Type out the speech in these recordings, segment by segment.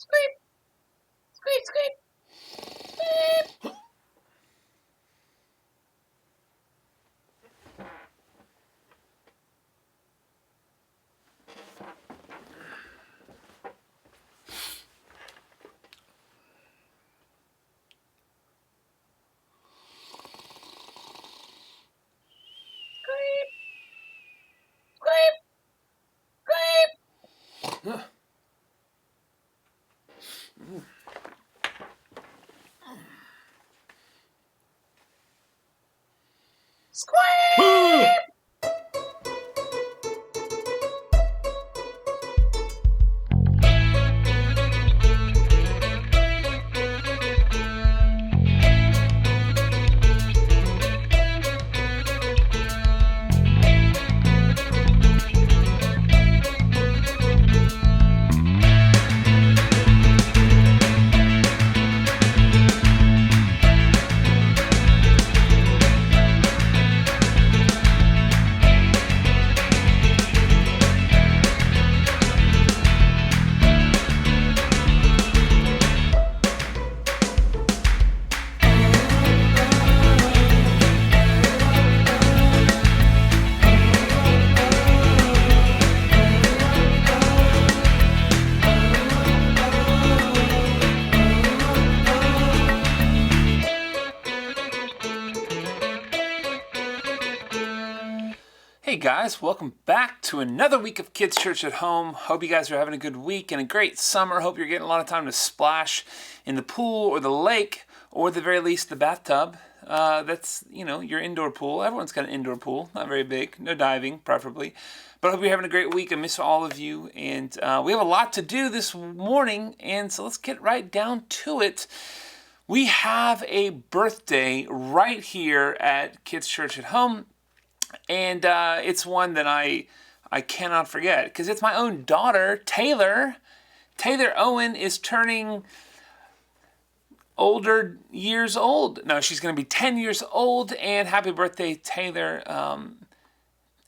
Squeak, squeak, squeak. Beep. Squeak, squeak, squeak. Squeak. Hey guys, welcome back to another week of Kids Church at Home. Hope you guys are having a good week and a great summer. Hope you're getting a lot of time to splash in the pool or the lake or at the very least the bathtub. That's, your indoor pool. Everyone's got an indoor pool, not very big, no diving preferably. But I hope you're having a great week. I miss all of you. And we have a lot to do this morning, and so let's get right down to it. We have a birthday right here at Kids Church at Home. And it's one that I cannot forget because it's my own daughter, Taylor. Taylor Owen is turning older years old. No, she's going to be 10 years old. And happy birthday, Taylor.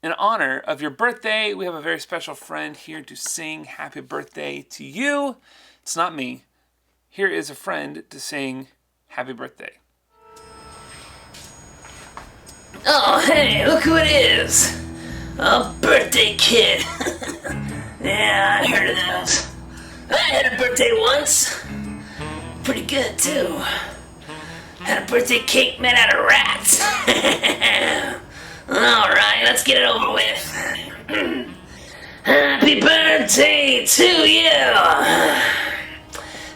In honor of your birthday, we have a very special friend here to sing happy birthday to you. It's not me. Here is a friend to sing happy birthday. Oh, hey, look who it is! A birthday kid! Yeah, I heard of those. I had a birthday once. Pretty good, too. Had a birthday cake made out of rats. Alright, let's get it over with. Happy birthday to you!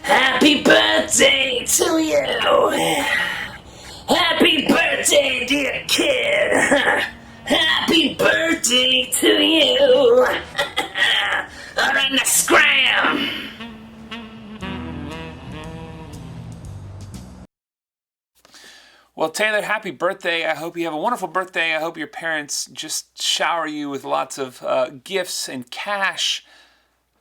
Happy birthday to you! Happy birthday, dear kid! Happy birthday to you! Alright, now scram! Well, Taylor, happy birthday. I hope you have a wonderful birthday. I hope your parents just shower you with lots of gifts and cash.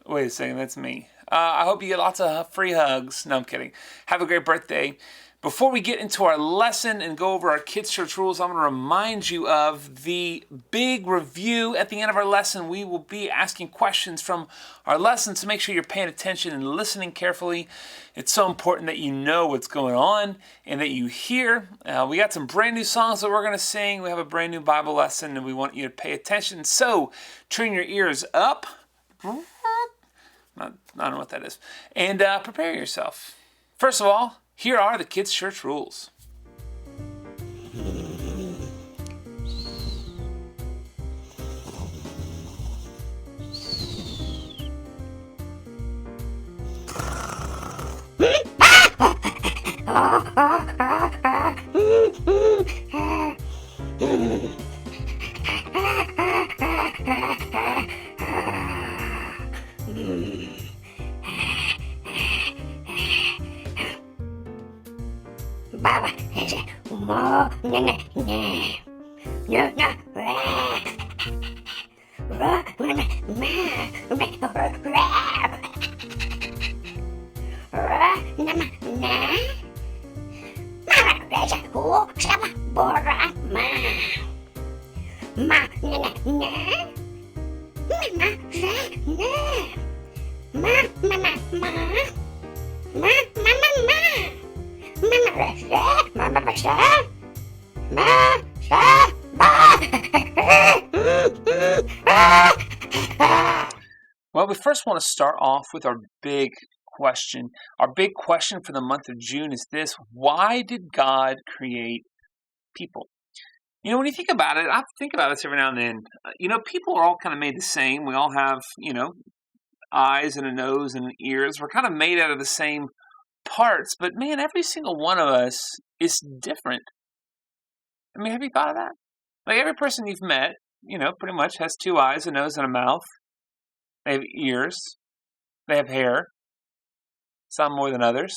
Wait a second, that's me. I hope you get lots of free hugs. No, I'm kidding. Have a great birthday. Before we get into our lesson and go over our Kids Church rules, I'm going to remind you of the big review. At the end of our lesson, we will be asking questions from our lesson, so make sure you're paying attention and listening carefully. It's so important that you know what's going on and that you hear. We got some brand new songs that we're going to sing. We have a brand new Bible lesson, and we want you to pay attention. So turn your ears up. I don't know what that is. And prepare yourself. First of all, here are the Kids Church rules. Baba, mo, na, first want to start off with our big question. Our big question for the month of June is this: why did God create people? When you think about it, I think about this every now and then. People are all kind of made the same. We all have, eyes and a nose and ears. We're kind of made out of the same parts, but man, every single one of us is different. I mean, have you thought of that? Like every person you've met, pretty much has 2 eyes, a nose, and a mouth. They have ears. They have hair. Some more than others.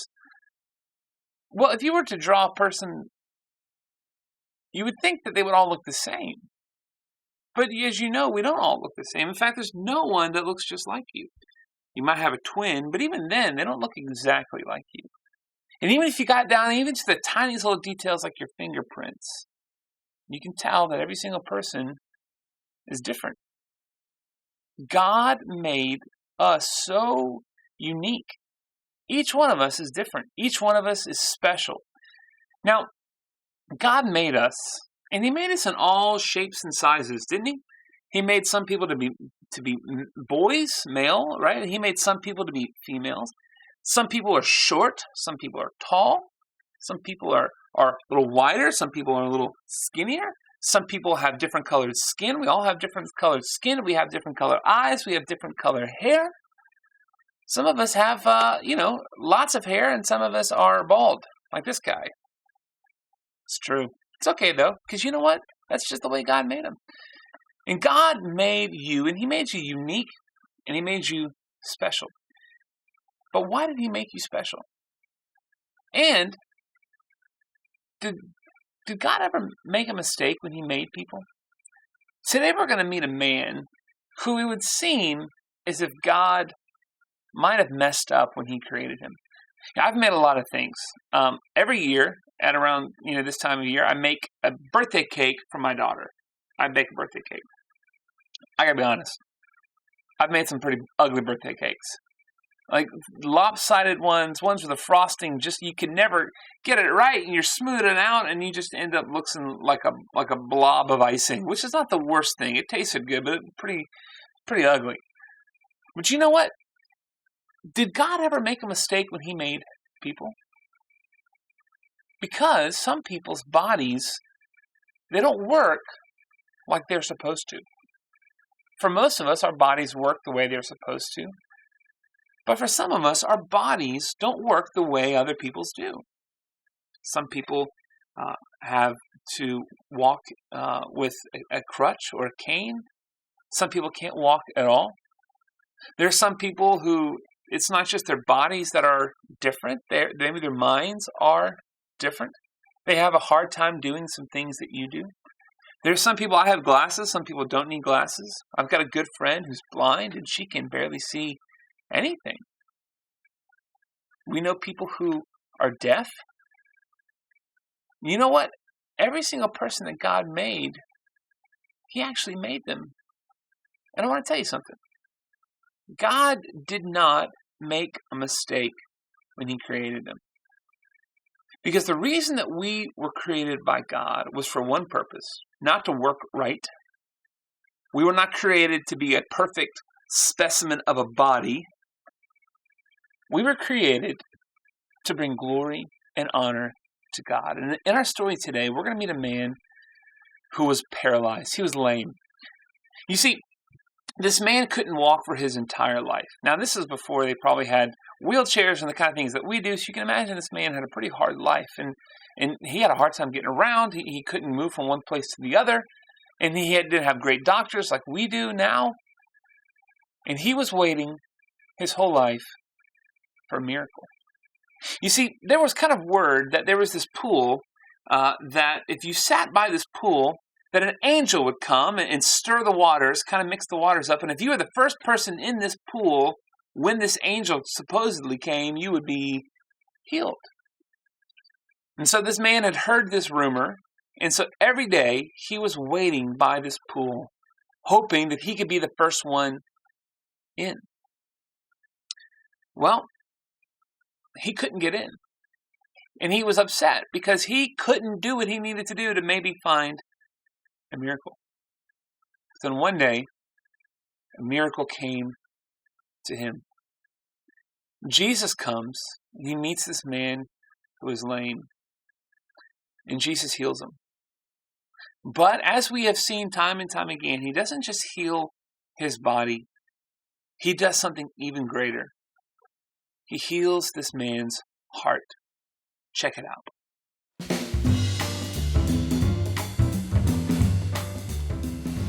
Well, if you were to draw a person, you would think that they would all look the same. But as you know, we don't all look the same. In fact, there's no one that looks just like you. You might have a twin, but even then, they don't look exactly like you. And even if you got down even to the tiniest little details like your fingerprints, you can tell that every single person is different. God made us so unique. Each one of us is different. Each one of us is special. Now, God made us, and He made us in all shapes and sizes, didn't He? He made some people to be boys, male, right? He made some people to be females. Some people are short. Some people are tall. Some people are a little wider. Some people are a little skinnier. Some people have different colored skin. We all have different colored skin. We have different colored eyes. We have different colored hair. Some of us have, lots of hair, and some of us are bald, like this guy. It's true. It's okay, though, because you know what? That's just the way God made him. And God made you, and He made you unique, and He made you special. But why did He make you special? And did God ever make a mistake when He made people? Today we're going to meet a man who it would seem as if God might have messed up when He created him. Now, I've made a lot of things. Every year, at around this time of year, I make a birthday cake for my daughter. I bake a birthday cake. I gotta be honest. I've made some pretty ugly birthday cakes. Like lopsided ones with the frosting, just you can never get it right, and you're smoothing it out, and you just end up looking like a blob of icing, which is not the worst thing. It tasted good, but it's pretty ugly. But you know what? Did God ever make a mistake when He made people? Because some people's bodies, they don't work like they're supposed to. For most of us, our bodies work the way they're supposed to. But for some of us, our bodies don't work the way other people's do. Some people have to walk with a crutch or a cane. Some people can't walk at all. There are some people who it's not just their bodies that are different. Maybe their minds are different. They have a hard time doing some things that you do. There's some people, I have glasses. Some people don't need glasses. I've got a good friend who's blind, and she can barely see anything. We know people who are deaf. You know what? Every single person that God made, He actually made them. And I want to tell you something. God did not make a mistake when He created them. Because the reason that we were created by God was for one purpose, not to work right. We were not created to be a perfect specimen of a body. We were created to bring glory and honor to God. And in our story today, we're going to meet a man who was paralyzed. He was lame. You see, this man couldn't walk for his entire life. Now, this is before they probably had wheelchairs and the kind of things that we do. So you can imagine this man had a pretty hard life. And he had a hard time getting around. He couldn't move from one place to the other. And he didn't have great doctors like we do now. And he was waiting his whole life for a miracle. You see, there was kind of word that there was this pool that if you sat by this pool, that an angel would come and stir the waters, kind of mix the waters up. And if you were the first person in this pool when this angel supposedly came, you would be healed. And so this man had heard this rumor. And so every day he was waiting by this pool, hoping that he could be the first one in. Well, he couldn't get in. And he was upset because he couldn't do what he needed to do to maybe find a miracle. Then one day, a miracle came to him. Jesus comes, and he meets this man who is lame, and Jesus heals him. But as we have seen time and time again, he doesn't just heal his body. He does something even greater. He heals this man's heart. Check it out.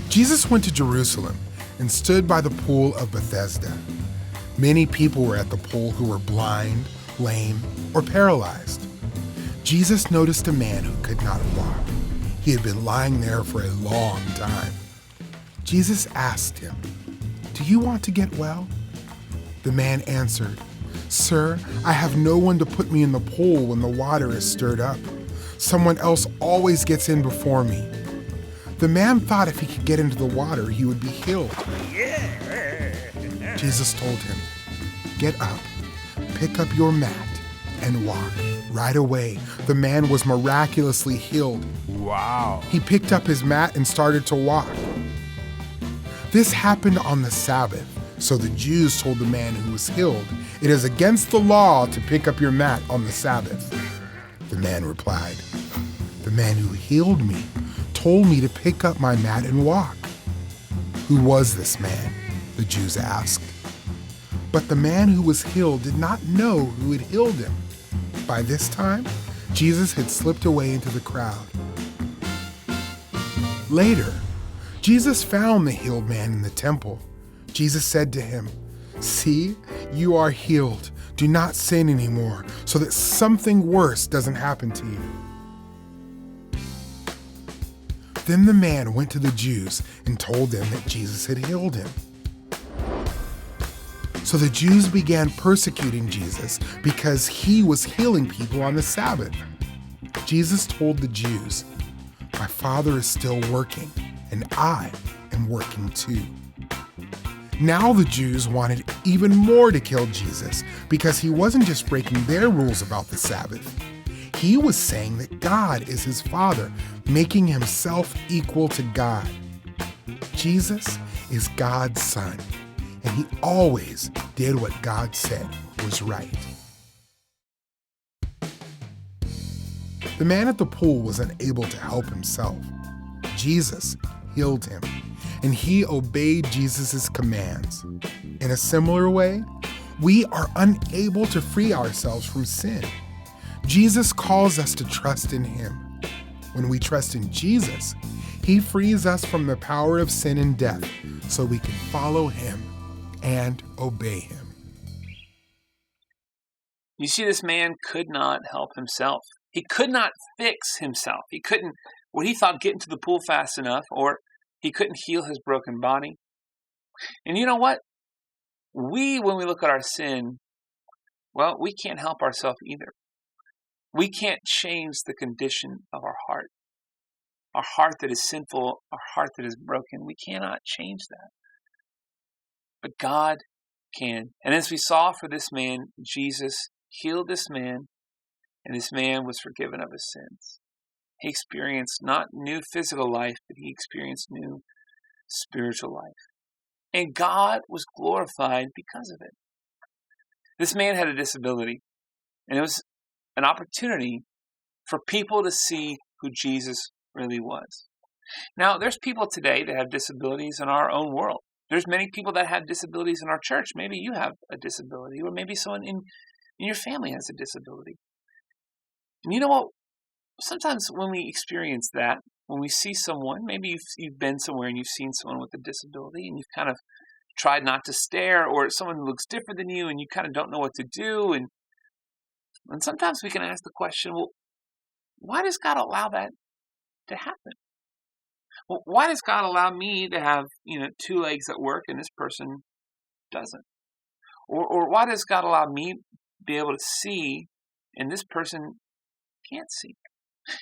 Jesus went to Jerusalem and stood by the pool of Bethesda. Many people were at the pool who were blind, lame, or paralyzed. Jesus noticed a man who could not walk. He had been lying there for a long time. Jesus asked him, "Do you want to get well?" The man answered, "Sir, I have no one to put me in the pool when the water is stirred up. Someone else always gets in before me." The man thought if he could get into the water, he would be healed. Jesus told him, "Get up, pick up your mat, and walk." Right away, the man was miraculously healed. Wow. He picked up his mat and started to walk. This happened on the Sabbath, so the Jews told the man who was healed, "It is against the law to pick up your mat on the Sabbath." The man replied, "The man who healed me told me to pick up my mat and walk." "Who was this man?" the Jews asked. But the man who was healed did not know who had healed him. By this time, Jesus had slipped away into the crowd. Later, Jesus found the healed man in the temple. Jesus said to him, "See, you are healed. Do not sin anymore, so that something worse doesn't happen to you." Then the man went to the Jews and told them that Jesus had healed him. So the Jews began persecuting Jesus because he was healing people on the Sabbath. Jesus told the Jews, "My Father is still working, and I am working too." Now the Jews wanted even more to kill Jesus because he wasn't just breaking their rules about the Sabbath. He was saying that God is his Father, making himself equal to God. Jesus is God's Son, and he always did what God said was right. The man at the pool was unable to help himself. Jesus healed him, and he obeyed Jesus' commands. In a similar way, we are unable to free ourselves from sin. Jesus calls us to trust in him. When we trust in Jesus, he frees us from the power of sin and death so we can follow him and obey him. You see, this man could not help himself. He could not fix himself. He couldn't, what he thought, get into the pool fast enough, or he couldn't heal his broken body. And you know what? When we look at our sin, well, we can't help ourselves either. We can't change the condition of our heart. Our heart that is sinful, our heart that is broken, we cannot change that. But God can. And as we saw for this man, Jesus healed this man, and this man was forgiven of his sins. He experienced not new physical life, but he experienced new spiritual life. And God was glorified because of it. This man had a disability, and it was an opportunity for people to see who Jesus really was. Now, there's people today that have disabilities in our own world. There's many people that have disabilities in our church. Maybe you have a disability, or maybe someone in your family has a disability. And you know what? Sometimes when we experience that, when we see someone, maybe you've been somewhere and you've seen someone with a disability, and you've kind of tried not to stare, or someone who looks different than you, and you kind of don't know what to do. And sometimes we can ask the question, well, why does God allow that to happen? Well, why does God allow me to have, two legs that work and this person doesn't? Or why does God allow me to be able to see and this person can't see?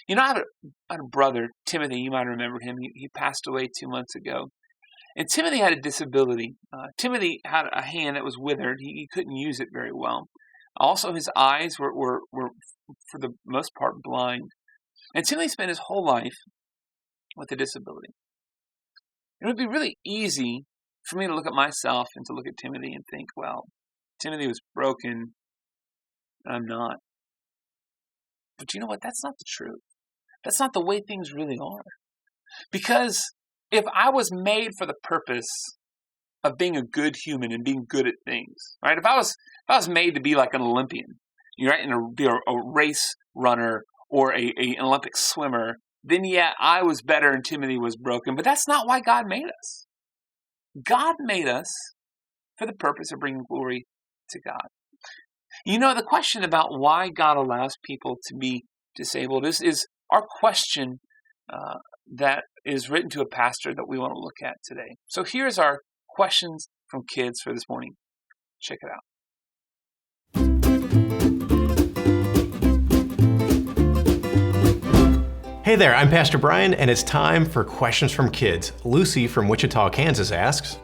I had a brother, Timothy. You might remember him. He passed away 2 months ago. And Timothy had a disability. Timothy had a hand that was withered. He couldn't use it very well. Also, his eyes were for the most part, blind. And Timothy spent his whole life with a disability. It would be really easy for me to look at myself and to look at Timothy and think, well, Timothy was broken, I'm not. But you know what? That's not the truth. That's not the way things really are. Because if I was made for the purpose of being a good human and being good at things, right? If I was made to be like an Olympian, right, and be a race runner or an Olympic swimmer, then yeah, I was better and Timothy was broken. But that's not why God made us. God made us for the purpose of bringing glory to God. You know, the question about why God allows people to be disabled is our question that is written to a pastor that we want to look at today. So here's our questions from kids for this morning. Check it out. Hey there, I'm Pastor Brian, and it's time for Questions from Kids. Lucy from Wichita, Kansas asks,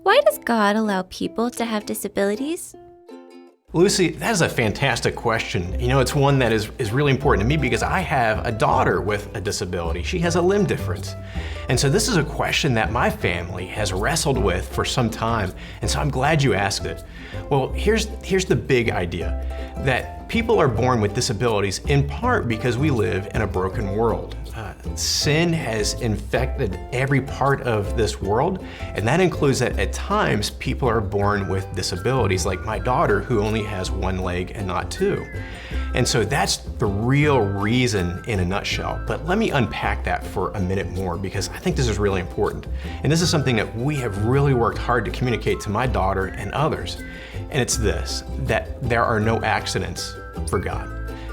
why does God allow people to have disabilities? Lucy, that is a fantastic question. You know, it's one that is really important to me because I have a daughter with a disability. She has a limb difference. And so this is a question that my family has wrestled with for some time. And so I'm glad you asked it. Well, here's the big idea, that people are born with disabilities in part because we live in a broken world. Sin has infected every part of this world, and that includes that at times people are born with disabilities, like my daughter who only has one leg and not two. And so that's the real reason in a nutshell. But let me unpack that for a minute more because I think this is really important. And this is something that we have really worked hard to communicate to my daughter and others. And it's this, that there are no accidents for God.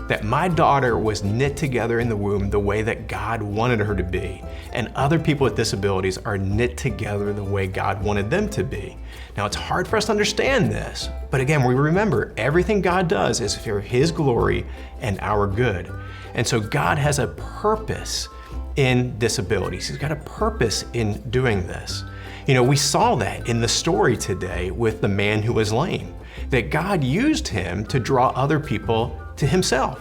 That my daughter was knit together in the womb the way that God wanted her to be, and other people with disabilities are knit together the way God wanted them to be. Now, it's hard for us to understand this, but again, we remember everything God does is for His glory and our good. And so God has a purpose in disabilities. He's got a purpose in doing this. You know, we saw that in the story today with the man who was lame, that God used him to draw other people to Himself.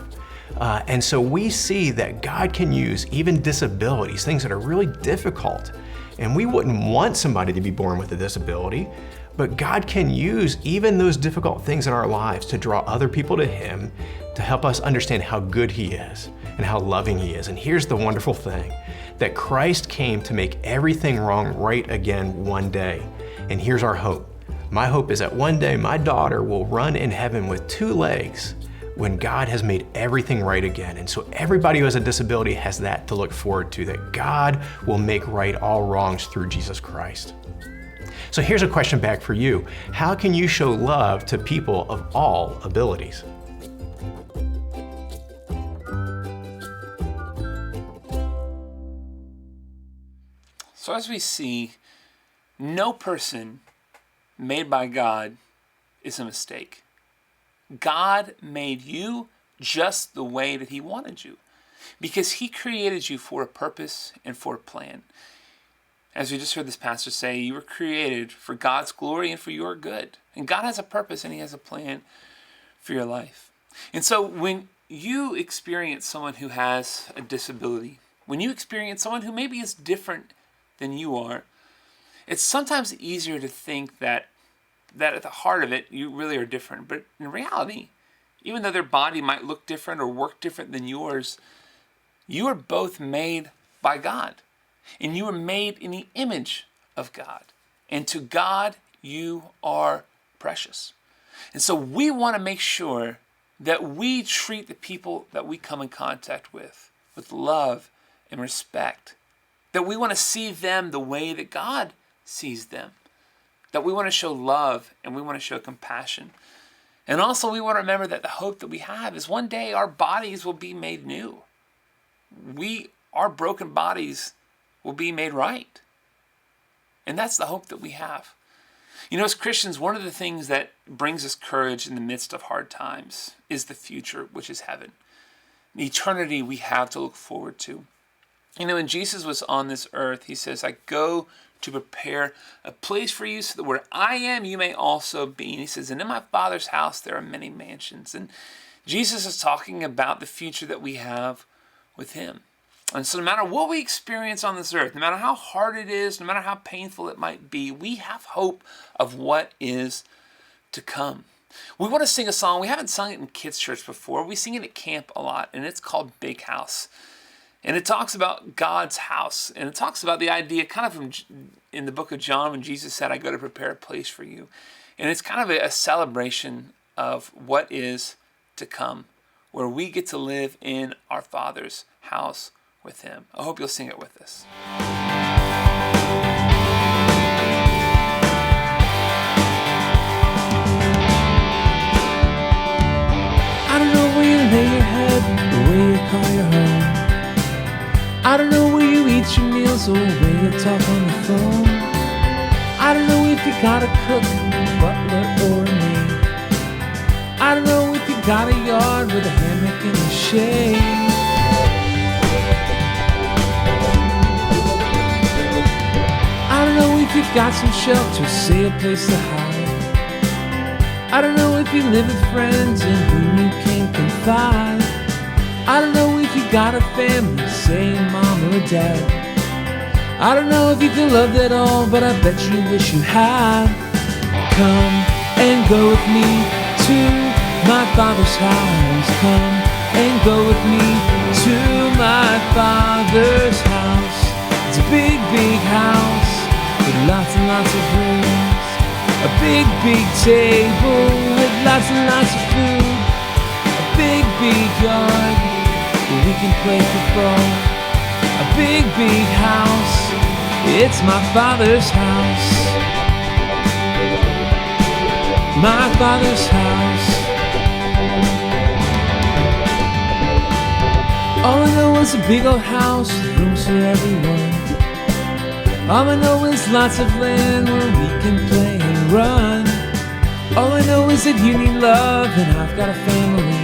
And so we see that God can use even disabilities, things that are really difficult. And we wouldn't want somebody to be born with a disability, but God can use even those difficult things in our lives to draw other people to Him, to help us understand how good He is and how loving He is. And here's the wonderful thing, that Christ came to make everything wrong right again one day. And here's our hope. My hope is that one day my daughter will run in heaven with two legs when God has made everything right again. And so everybody who has a disability has that to look forward to, that God will make right all wrongs through Jesus Christ. So here's a question back for you. How can you show love to people of all abilities? So as we see, no person made by God is a mistake. God made you just the way that He wanted you because He created you for a purpose and for a plan. As we just heard this pastor say, you were created for God's glory and for your good. And God has a purpose and He has a plan for your life. And so when you experience someone who has a disability, when you experience someone who maybe is different than you are, it's sometimes easier to think that at the heart of it, you really are different. But in reality, even though their body might look different or work different than yours, you are both made by God. And you are made in the image of God. And to God, you are precious. And so we want to make sure that we treat the people that we come in contact with love and respect. That we want to see them the way that God sees them. That we want to show love and we want to show compassion. And also we want to remember that the hope that we have is one day our bodies will be made new. Our broken bodies will be made right. And that's the hope that we have. You know, as Christians, one of the things that brings us courage in the midst of hard times is the future, which is heaven. The eternity we have to look forward to. You know, when Jesus was on this earth, He says, I go to prepare a place for you so that where I am, you may also be. And He says, and in my Father's house, there are many mansions. And Jesus is talking about the future that we have with Him. And so no matter what we experience on this earth, no matter how hard it is, no matter how painful it might be, we have hope of what is to come. We want to sing a song. We haven't sung it in kids' church before. We sing it at camp a lot, and it's called Big House. And it talks about God's house. And it talks about the idea kind of from in the book of John when Jesus said, I go to prepare a place for you. And it's kind of a celebration of what is to come, where we get to live in our Father's house with him. I hope you'll sing it with us. I don't know where you lay your head, or where you call your home. I don't know where you eat your meals, or where you talk on the phone. I don't know if you got a cook, a butler, or a maid. I don't know if you got a yard with a hammock and a shade. I don't know if you've got some shelter, say a place to hide. I don't know if you live with friends in whom you can confide. I don't know if you got a family, say mom or dad. I don't know if you feel loved at all, but I bet you wish you had. Come and go with me to my Father's house. Come and go with me to my Father's house. It's a big, big house with lots and lots of rooms. A big, big table with lots and lots of food. A big, big yard where we can play football. A big, big house, it's my Father's house. My Father's house. All I know is a big old house with rooms for everyone. All I know is lots of land where we can play and run. All I know is that you need love and I've got a family.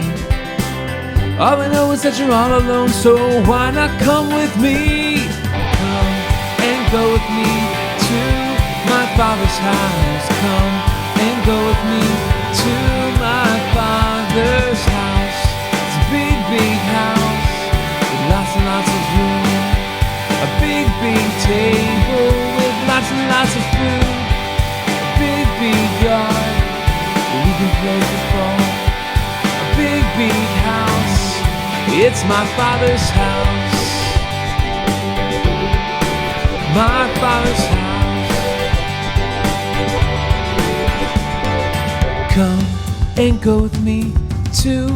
All I know is that you're all alone, so why not come with me? Come and go with me to my Father's house. Come and go with me to my Father's house. It's a big, big house with lots and lots of room. A big, big table with lots and lots of food. A big, big yard where we can play football. A big, big house, it's my Father's house. My Father's house. Come and go with me to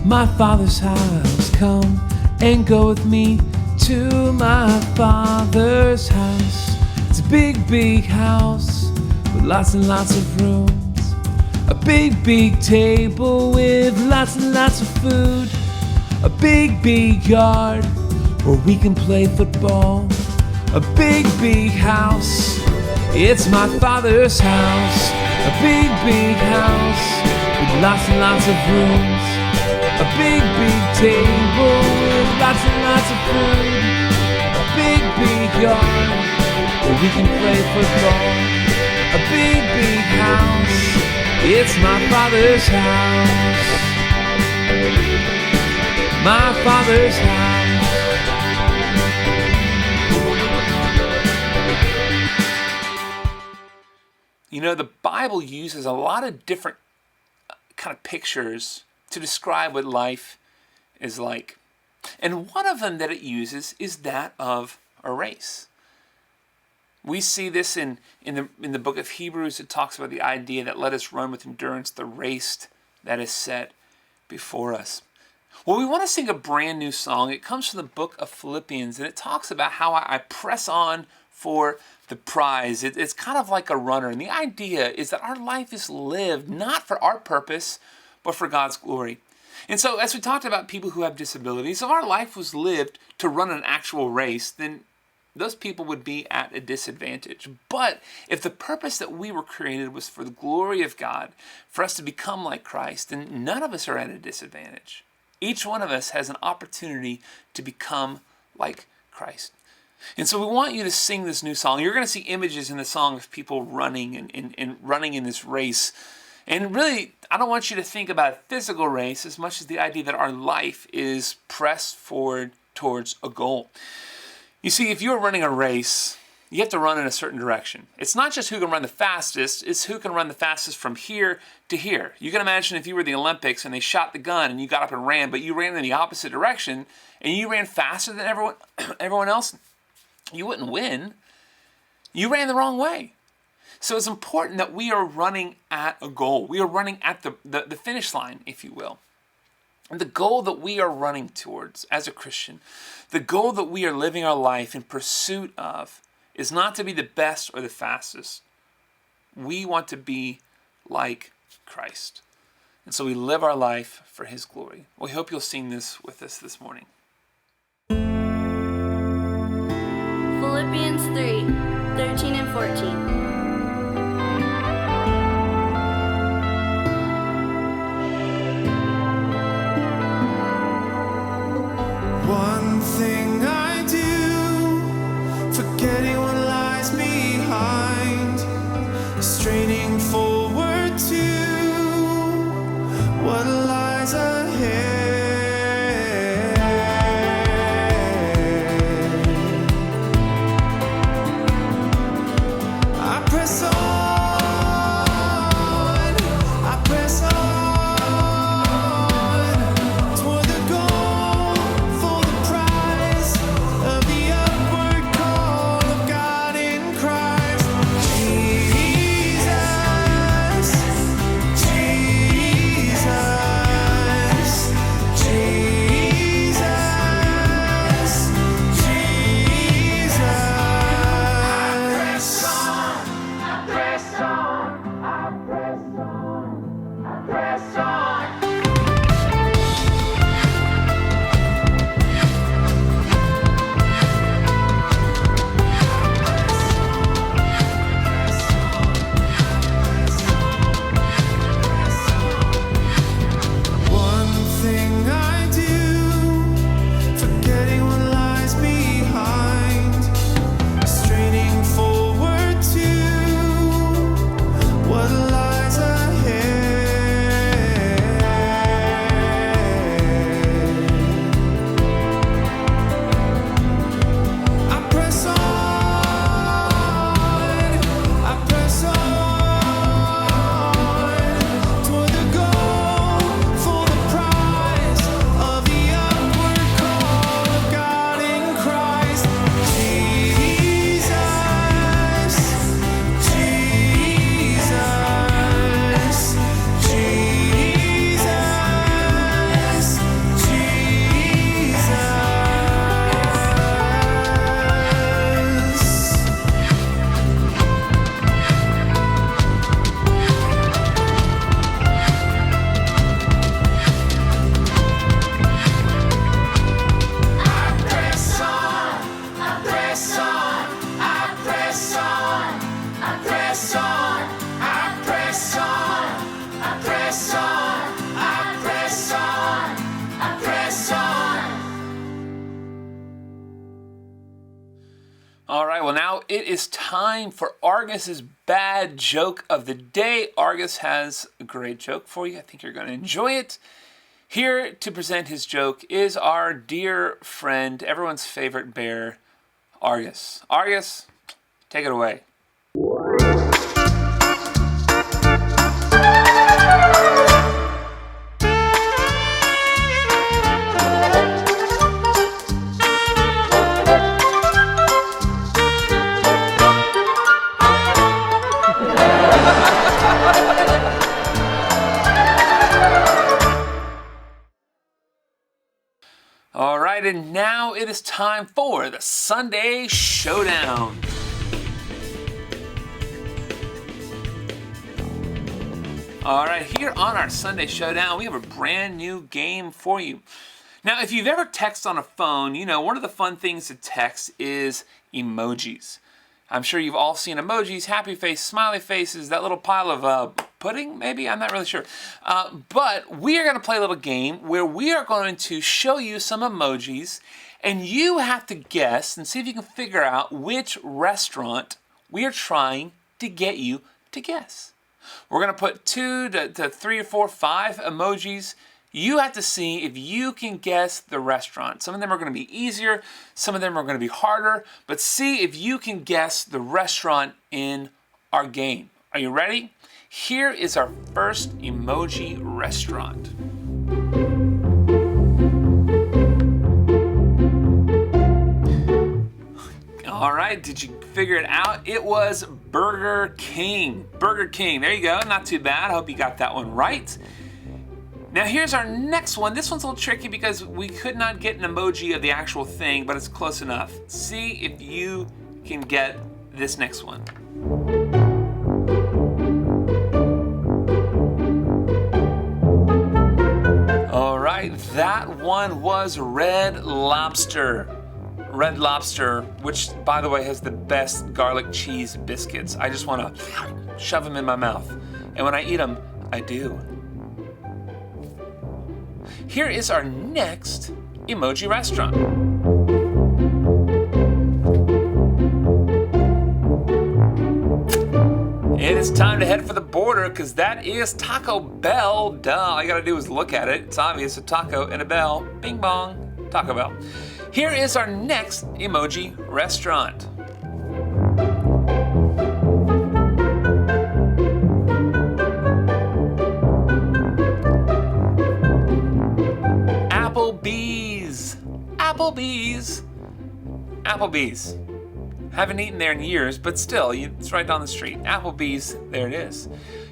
my Father's house. Come and go with me to my Father's house. It's a big, big house with lots and lots of rooms. A big, big table with lots and lots of food. A big, big yard where we can play football. A big, big house, it's my Father's house. A big, big house with lots and lots of rooms. A big, big table with lots and lots of food. A big, big yard where we can play football. A big, big house, it's my Father's house. My Father's house. You know, the Bible uses a lot of different kind of pictures to describe what life is like. And one of them that it uses is that of a race. We see this in the book of Hebrews. It talks about the idea that let us run with endurance the race that is set before us. Well, we want to sing a brand new song. It comes from the book of Philippians, and it talks about how I press on for the prize. It's kind of like a runner, and the idea is that our life is lived not for our purpose, but for God's glory. And so, as we talked about people who have disabilities, if our life was lived to run an actual race, then those people would be at a disadvantage. But if the purpose that we were created was for the glory of God, for us to become like Christ, then none of us are at a disadvantage. Each one of us has an opportunity to become like Christ. And so we want you to sing this new song. You're going to see images in the song of people running and running in this race. And really, I don't want you to think about a physical race as much as the idea that our life is pressed forward towards a goal. You see, if you're running a race, you have to run in a certain direction. It's not just who can run the fastest, it's who can run the fastest from here to here. You can imagine if you were the Olympics and they shot the gun and you got up and ran, but you ran in the opposite direction and you ran faster than everyone else, you wouldn't win. You ran the wrong way. So it's important that we are running at a goal. We are running at the finish line, if you will. And the goal that we are running towards as a Christian, the goal that we are living our life in pursuit of, is not to be the best or the fastest. We want to be like Christ. And so we live our life for His glory. We hope you'll sing this with us this morning. Philippians 3:13 and 14. One thing I do, forgetting what lies behind, straining forward to what lies ahead. I press on, I press on. All right, well now it is time for Argus's bad joke of the day. Argus has a great joke for you. I think you're going to enjoy it. Here to present his joke is our dear friend, everyone's favorite bear, Argus. Argus, take it away. All right, and now it is time for the Sunday Showdown. All right, here on our Sunday Showdown, we have a brand new game for you. Now, if you've ever texted on a phone, you know, one of the fun things to text is emojis. I'm sure you've all seen emojis, happy face, smiley faces, that little pile of pudding, maybe? I'm not really sure. But we are going to play a little game where we are going to show you some emojis, and you have to guess and see if you can figure out which restaurant we are trying to get you to guess. We're going to put 2 to 3 or 4, 5 emojis You have to see if you can guess the restaurant. Some of them are going to be easier, some of them are going to be harder, but see if you can guess the restaurant in our game. Are you ready? Here is our first emoji restaurant. All right, did you figure it out? It was Burger King. Burger King, there you go, not too bad. I hope you got that one right. Now here's our next one. This one's a little tricky because we could not get an emoji of the actual thing, but it's close enough. See if you can get this next one. All right, that one was Red Lobster. Red Lobster, which by the way has the best garlic cheese biscuits. I just want to shove them in my mouth. And when I eat them, I do. Here is our next emoji restaurant. It is time to head for the border because that is Taco Bell. Duh, all you gotta do is look at it. It's obvious, a taco and a bell. Bing bong, Taco Bell. Here is our next emoji restaurant. Applebee's. Applebee's. Applebee's. Haven't eaten there in years, but still, it's right down the street. Applebee's, there it is.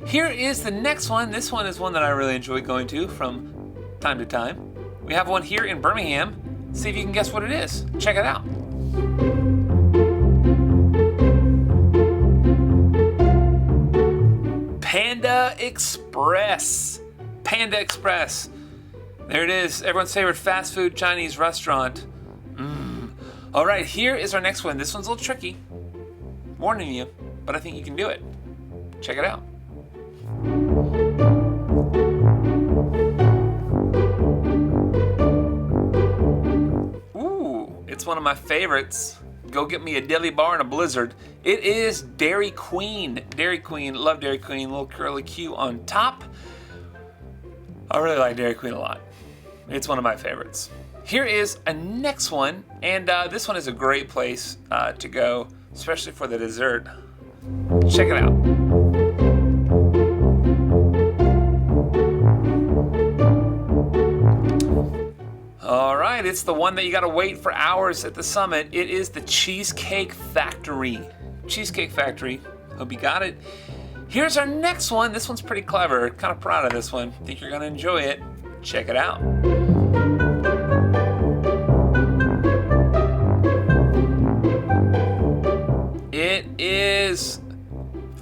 Here is the next one. This one is one that I really enjoy going to from time to time. We have one here in Birmingham. See if you can guess what it is. Check it out. Panda Express. Panda Express. There it is, everyone's favorite fast food Chinese restaurant. All right, here is our next one. This one's a little tricky. Warning you, but I think you can do it. Check it out. Ooh, it's one of my favorites. Go get me a dilly bar and a blizzard. It is Dairy Queen. Dairy Queen, love Dairy Queen. Little curly Q on top. I really like Dairy Queen a lot. It's one of my favorites. Here is a next one, and this one is a great place to go, especially for the dessert. Check it out. All right, it's the one that you gotta wait for hours at the summit. It is the Cheesecake Factory. Cheesecake Factory, hope you got it. Here's our next one. This one's pretty clever, kind of proud of this one. Think you're gonna enjoy it. Check it out. It is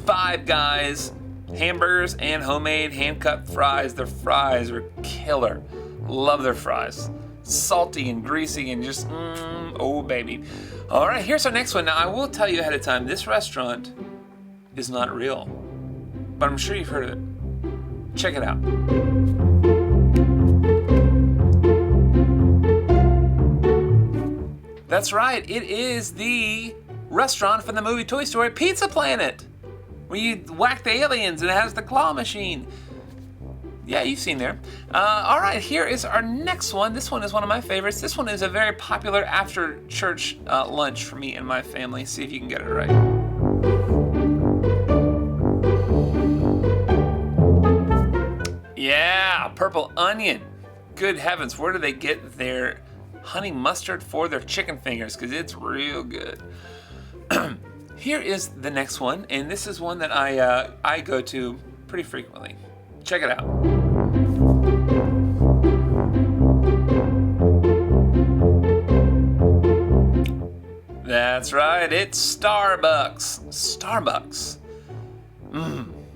Five Guys hamburgers and homemade hand-cut fries. Their fries are killer. Love their fries. Salty and greasy and just, oh baby. All right, here's our next one. Now I will tell you ahead of time, this restaurant is not real, but I'm sure you've heard of it. Check it out. That's right, it is the restaurant from the movie Toy Story, Pizza Planet, where you whack the aliens and it has the claw machine. Yeah, you've seen there. All right, here is our next one. This one is one of my favorites. This one is a very popular after-church lunch for me and my family. See if you can get it right. Yeah, Purple Onion. Good heavens, where do they get their honey mustard for their chicken fingers? Because it's real good. Here is the next one, and this is one that I go to pretty frequently. Check it out. That's right, it's Starbucks. Starbucks.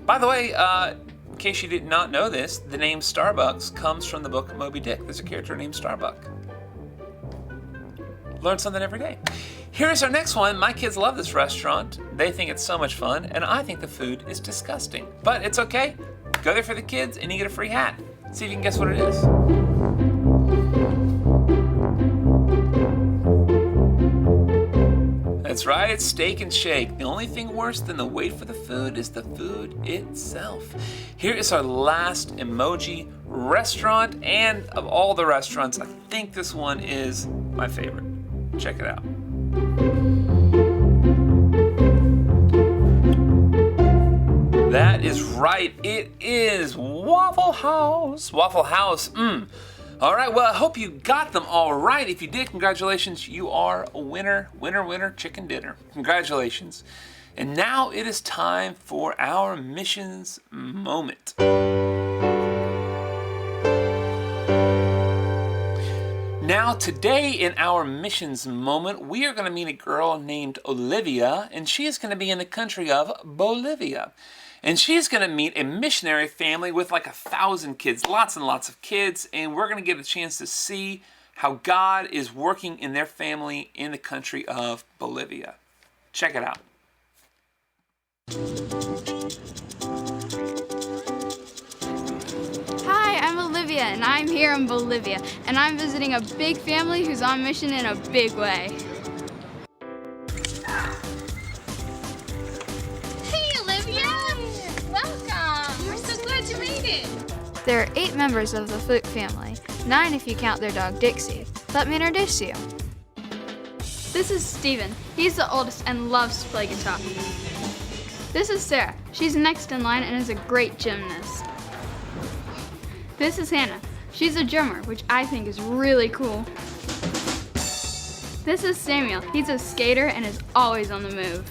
By the way, in case you did not know this, the name Starbucks comes from the book Moby Dick. There's a character named Starbuck. Learn something every day. Here's our next one. My kids love this restaurant. They think it's so much fun, and I think the food is disgusting. But it's okay. Go there for the kids, and you get a free hat. See if you can guess what it is. That's right, it's Steak and Shake. The only thing worse than the wait for the food is the food itself. Here is our last emoji restaurant, and of all the restaurants, I think this one is my favorite. Check it out. That is right, it is Waffle House. Waffle House, All right, well, I hope you got them all right. If you did, congratulations, you are a winner. Winner, winner, chicken dinner. Congratulations. And now it is time for our missions moment. Now, today in our missions moment, we are going to meet a girl named Olivia, and she is going to be in the country of Bolivia. And she's going to meet a missionary family with like 1,000 kids, lots and lots of kids, and we're going to get a chance to see how God is working in their family in the country of Bolivia. Check it out. Hi, I'm Olivia, and I'm here in Bolivia, and I'm visiting a big family who's on mission in a big way. There are 8 members of the Fluke family, 9 if you count their dog Dixie. Let me introduce you. This is Steven. He's the oldest and loves to play guitar. This is Sarah. She's next in line and is a great gymnast. This is Hannah. She's a drummer, which I think is really cool. This is Samuel. He's a skater and is always on the move.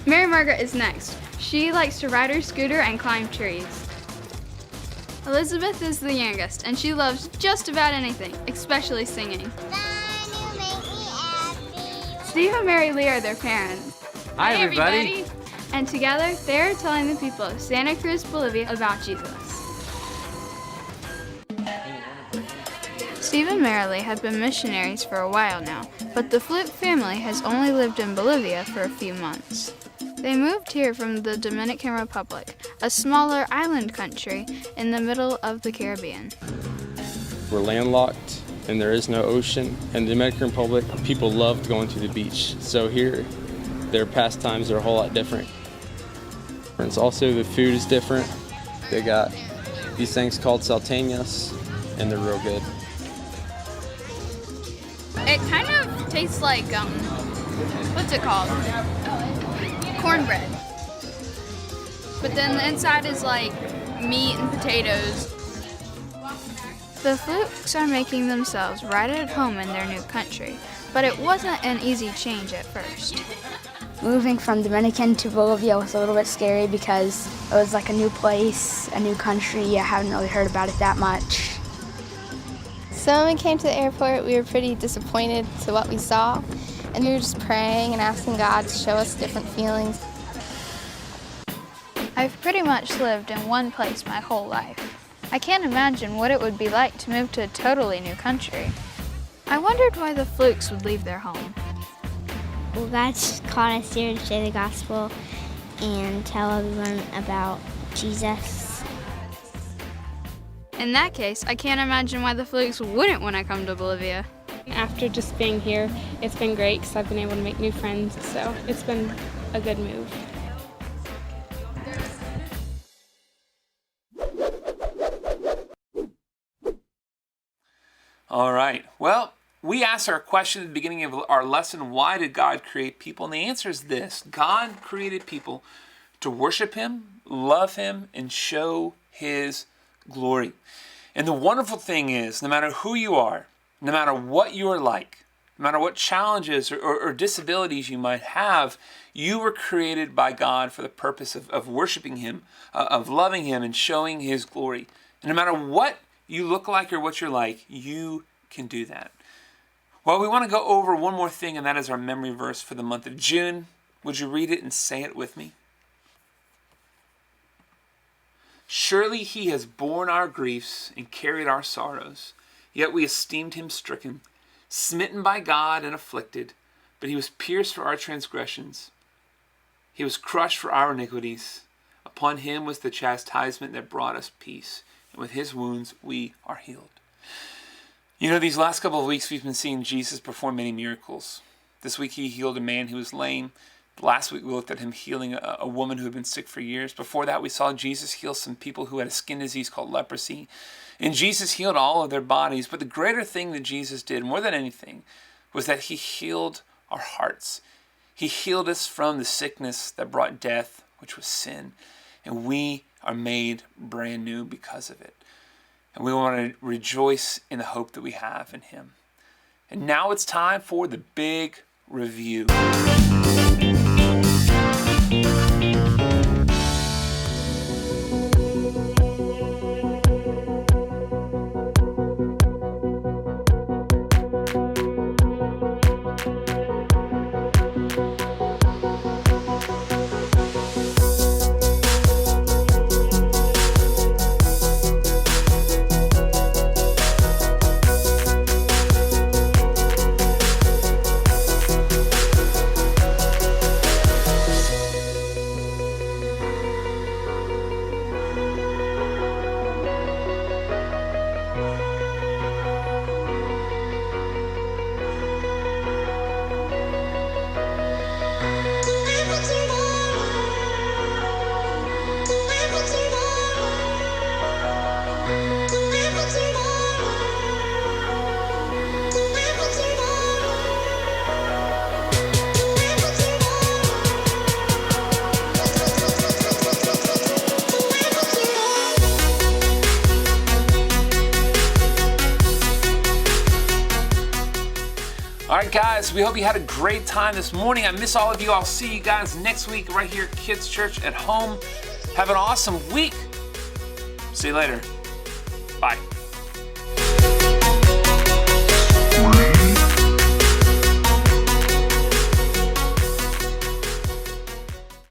Mary Margaret is next. She likes to ride her scooter and climb trees. Elizabeth is the youngest, and she loves just about anything, especially singing. Steve and Mary Lee are their parents. Hi, everybody. And together, they are telling the people of Santa Cruz, Bolivia about Jesus. Steve and Mary Lee have been missionaries for a while now, but the Fluke family has only lived in Bolivia for a few months. They moved here from the Dominican Republic, a smaller island country in the middle of the Caribbean. We're landlocked and there is no ocean. In the Dominican Republic, people loved going to the beach. So here, their pastimes are a whole lot different. And also the food is different. They got these things called salteñas, and they're real good. It kind of tastes like, what's it called? Cornbread. But then the inside is like meat and potatoes. The Flukes are making themselves right at home in their new country, but it wasn't an easy change at first. Moving from Dominican to Bolivia was a little bit scary because it was like a new place, a new country. I haven't really heard about it that much. So when we came to the airport, we were pretty disappointed to what we saw. And we were just praying and asking God to show us different feelings. I've pretty much lived in one place my whole life. I can't imagine what it would be like to move to a totally new country. I wondered why the Flukes would leave their home. Well, God's called us here to share the gospel and tell everyone about Jesus. In that case, I can't imagine why the Flukes wouldn't want to come to Bolivia. After just being here, it's been great because I've been able to make new friends, so it's been a good move. All right, well, we asked our question at the beginning of our lesson, why did God create people? And the answer is this: God created people to worship Him, love Him, and show His glory. And the wonderful thing is, no matter who you are, no matter what you are like, no matter what challenges or disabilities you might have, you were created by God for the purpose of worshiping Him, of loving Him, and showing His glory. And no matter what you look like or what you're like, you can do that. Well, we want to go over one more thing, and that is our memory verse for the month of June. Would you read it and say it with me? Surely He has borne our griefs and carried our sorrows. Yet we esteemed Him stricken, smitten by God and afflicted. But He was pierced for our transgressions. He was crushed for our iniquities. Upon Him was the chastisement that brought us peace. And with His wounds we are healed. You know, these last couple of weeks we've been seeing Jesus perform many miracles. This week he healed a man who was lame. Last week we looked at him healing a woman who had been sick for years. Before that we saw Jesus heal some people who had a skin disease called leprosy. And Jesus healed all of their bodies. But the greater thing that Jesus did, more than anything, was that he healed our hearts. He healed us from the sickness that brought death, which was sin. And we are made brand new because of it. And we want to rejoice in the hope that we have in him. And now it's time for the big review. All right, guys, we hope you had a great time this morning. I miss all of you. I'll see you guys next week right here at Kids Church at home. Have an awesome week. See you later. Bye.